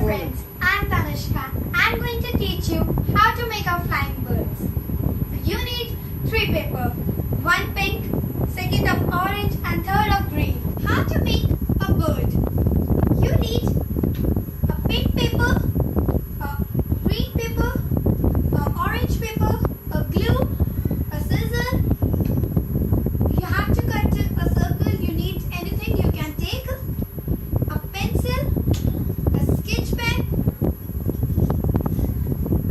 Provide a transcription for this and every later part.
friends, I'm Tanushka. I'm going to teach you how to make a flying birds. You need 3 paper, 1 pink, second of orange and third of green. How to make a bird? You need a pink paper, a green paper, a orange paper, a glue, a scissor. You have to cut a circle. You need anything you can take. A pencil, a sketch pen.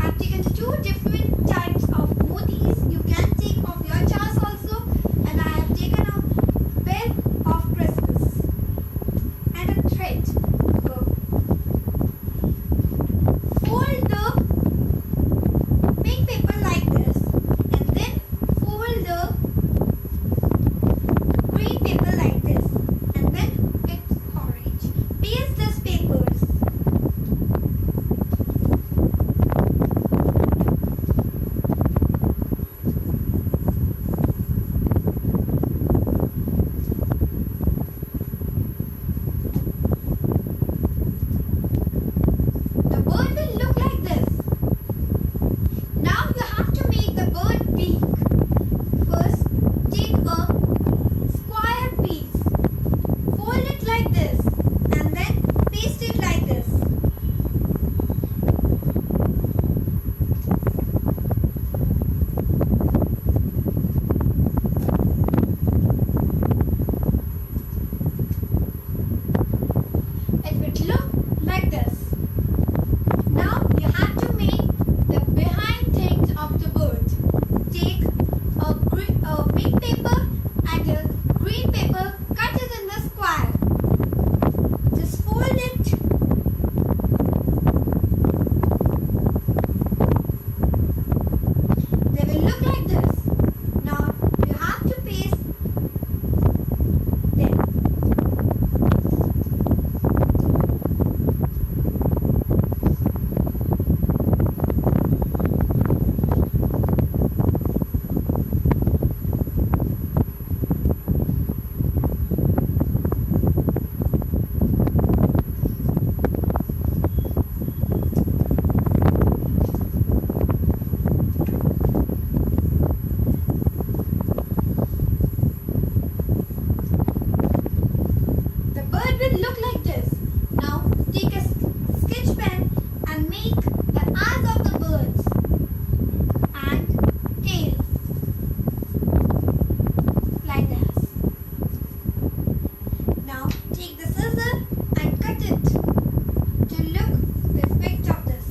I've taken 2 different types of motifs. You can take of your charts also, and I have taken a bell of Christmas and a thread. Fold the pink paper like this, and then fold the green paper like this, and then it's orange. Paste these papers. The bird will look like this. Now you have to make the bird beak. First, take a square piece, fold it like this, and then paste it like this. It would look like this. Now you have to make the behind things of the bird. Take a pink paper and a green paper, cut it in the square. Just fold it. They will look like this. Now you have to paste them. The bird will look like this. Now take a sketch pen and make the eyes of the birds and tail like this. Now take the scissor and cut it to look the effect of this.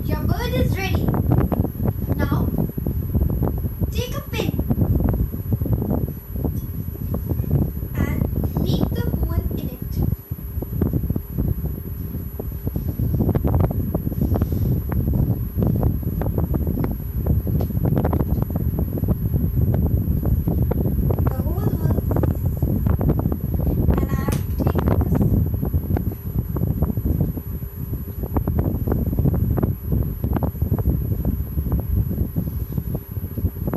Your bird is ready. Now take a pin and make the hole in it. The hole will, and I have taken this.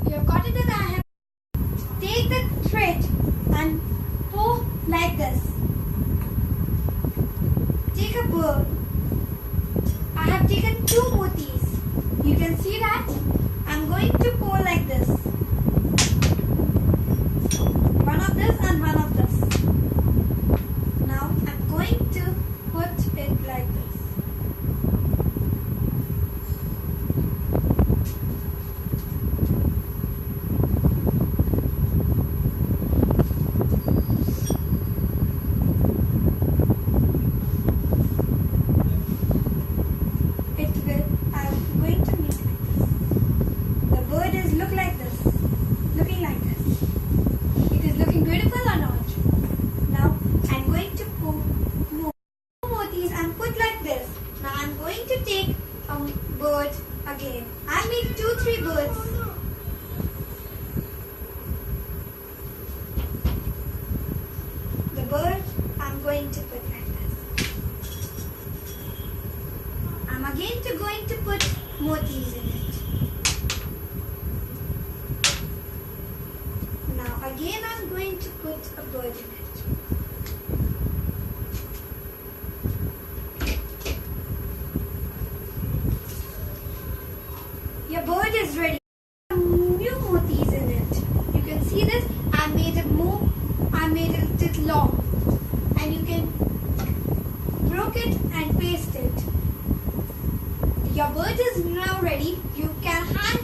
You have got it, and I have. Take the thread and pull like this. Take a bird. I have taken 2 motifs. You can see that. I'm going to pull like this. One of this and one of this. Now I'm going to put it like this. I'm going to make like this. The bird is look like this, looking like this. It is looking beautiful or not? Now I'm going to pull more motifs and put like this. Now I'm going to take a bird again. I make 2-3 birds. The bird I'm going to put like this. I'm again going to put motifs in it. bird in it. Your bird is ready. New motifs in it. You can see this. I made it long, and you can broke it and paste it. Your bird is now ready. You can hang